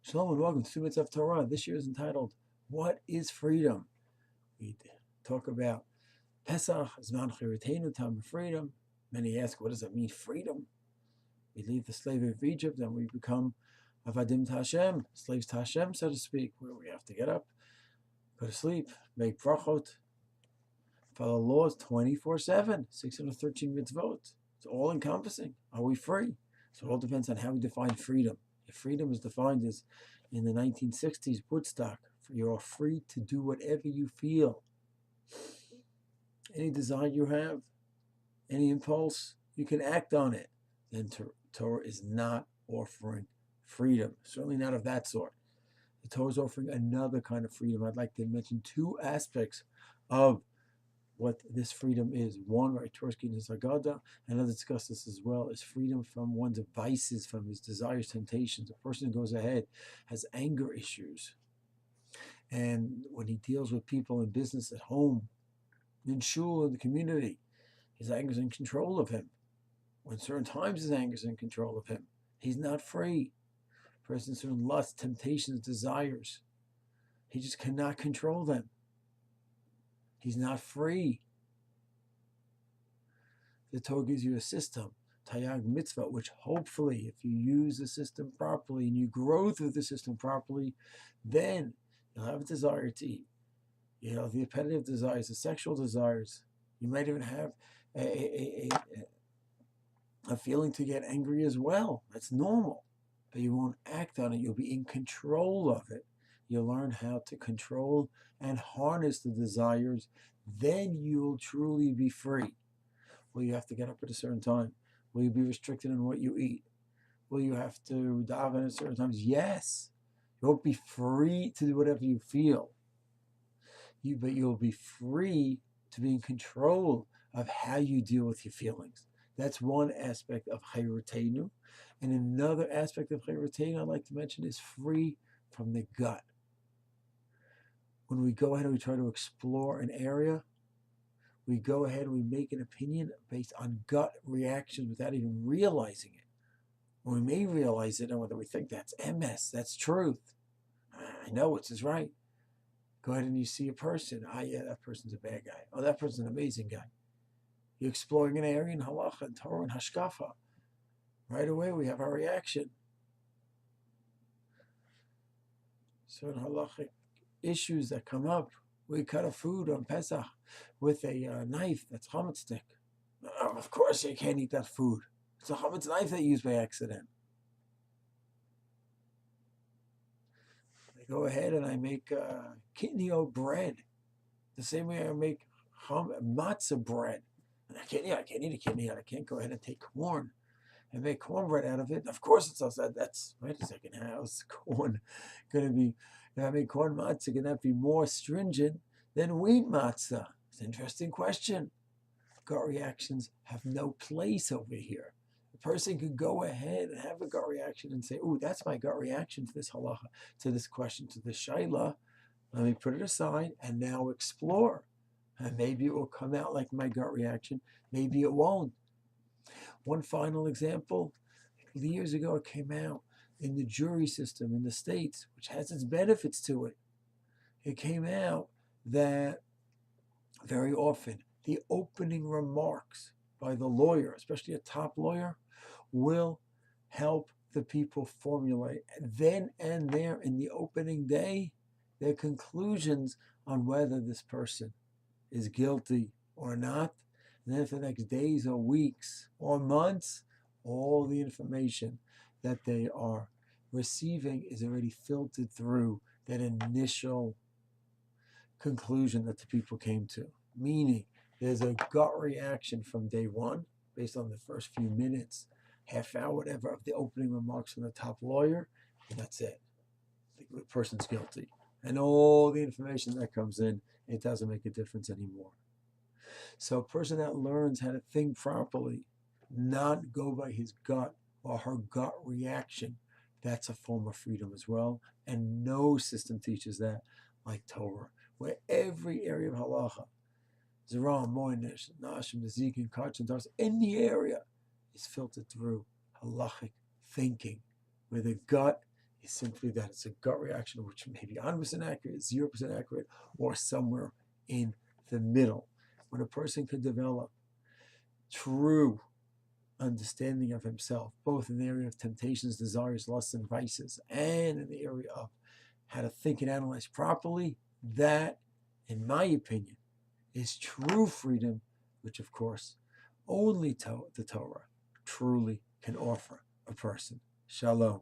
Shalom and welcome to 2 Minutes of Torah. This year is entitled, What is Freedom? We talk about Pesach, Zman Chiritenu, time of freedom. Many ask, what does that mean, freedom? We leave the slavery of Egypt and we become Avadim to Hashem, slaves to Hashem, so to speak, where we have to get up, go to sleep, make brachot, follow laws 24/7, 613 mitzvot. It's all encompassing. Are we free? So it all depends on how we define freedom. If freedom is defined as in the 1960s Woodstock, you're free to do whatever you feel. Any desire you have, any impulse, you can act on it. Then Torah is not offering freedom, certainly not of that sort. The Torah is offering another kind of freedom. I'd like to mention two aspects of what this freedom is. One, right, Tversky and Zagada, and I'll discuss this as well, is freedom from one's vices, from his desires, temptations. A person who goes ahead has anger issues. And when he deals with people in business, at home, in shul, in the community, his anger is in control of him. When certain times his anger is in control of him, he's not free. A person's certain lusts, temptations, desires, he just cannot control them. He's not free. The Torah gives you a system, Tayag Mitzvah, which hopefully, if you use the system properly and you grow through the system properly, then you'll have a desire to eat. You know, the appetitive desires, the sexual desires. You might even have a feeling to get angry as well. That's normal. But you won't act on it. You'll be in control of it. You'll learn how to control and harness the desires. Then you'll truly be free. Will you have to get up at a certain time? Will you be restricted in what you eat? Will you have to daven at certain times? Yes. You won't be free to do whatever you feel. But you'll be free to be in control of how you deal with your feelings. That's one aspect of Chayritenu. And another aspect of Chayritenu I'd like to mention is free from the gut. When we go ahead and we try to explore an area, we go ahead and we make an opinion based on gut reactions without even realizing it. We may realize it, and whether we think that's MS, that's truth. I know it's right. Go ahead and you see a person. Yeah, that person's a bad guy. Oh, that person's an amazing guy. You're exploring an area in halacha and Torah and hashkafa. Right away, we have our reaction. Certain halachic issues that come up. We cut a food on Pesach with a knife that's chametz stick. Of course, you can't eat that food. It's a chametz knife that you used by accident. I go ahead and I make kitnio bread, the same way I make matzah bread. And I can't eat a kidney. I can't go ahead and take corn and make cornbread out of it. Of course, it's also that's wait a second. How's corn going to be? If I make corn matzah, can that be more stringent than wheat matzah? It's an interesting question. Gut reactions have no place over here. A person could go ahead and have a gut reaction and say, "Ooh, that's my gut reaction to this halacha, to this question, to this shaila. Let me put it aside and now explore." And maybe it will come out like my gut reaction. Maybe it won't. One final example. Years ago, it came out in the jury system in the States, which has its benefits to it. It came out that very often the opening remarks by the lawyer, especially a top lawyer, will help the people formulate then and there in the opening day their conclusions on whether this person is guilty or not. And then for the next days or weeks or months, all the information that they are receiving is already filtered through that initial conclusion that the people came to. Meaning, there's a gut reaction from day one based on the first few minutes, half hour, whatever, of the opening remarks from the top lawyer, and that's it. The person's guilty. And all the information that comes in, it doesn't make a difference anymore. So a person that learns how to think properly, not go by his gut or her gut reaction, that's a form of freedom as well. And no system teaches that like Torah, where every area of halacha, Zeram, Moinish, Nashim, Nezikin, Kach, and Tars, any area is filtered through halachic thinking, where the gut is simply that it's a gut reaction which may be 100% accurate, 0% accurate, or somewhere in the middle. When a person can develop true understanding of himself, both in the area of temptations, desires, lusts, and vices, and in the area of how to think and analyze properly, that, in my opinion, is true freedom, which, of course, only the Torah truly can offer a person. Shalom.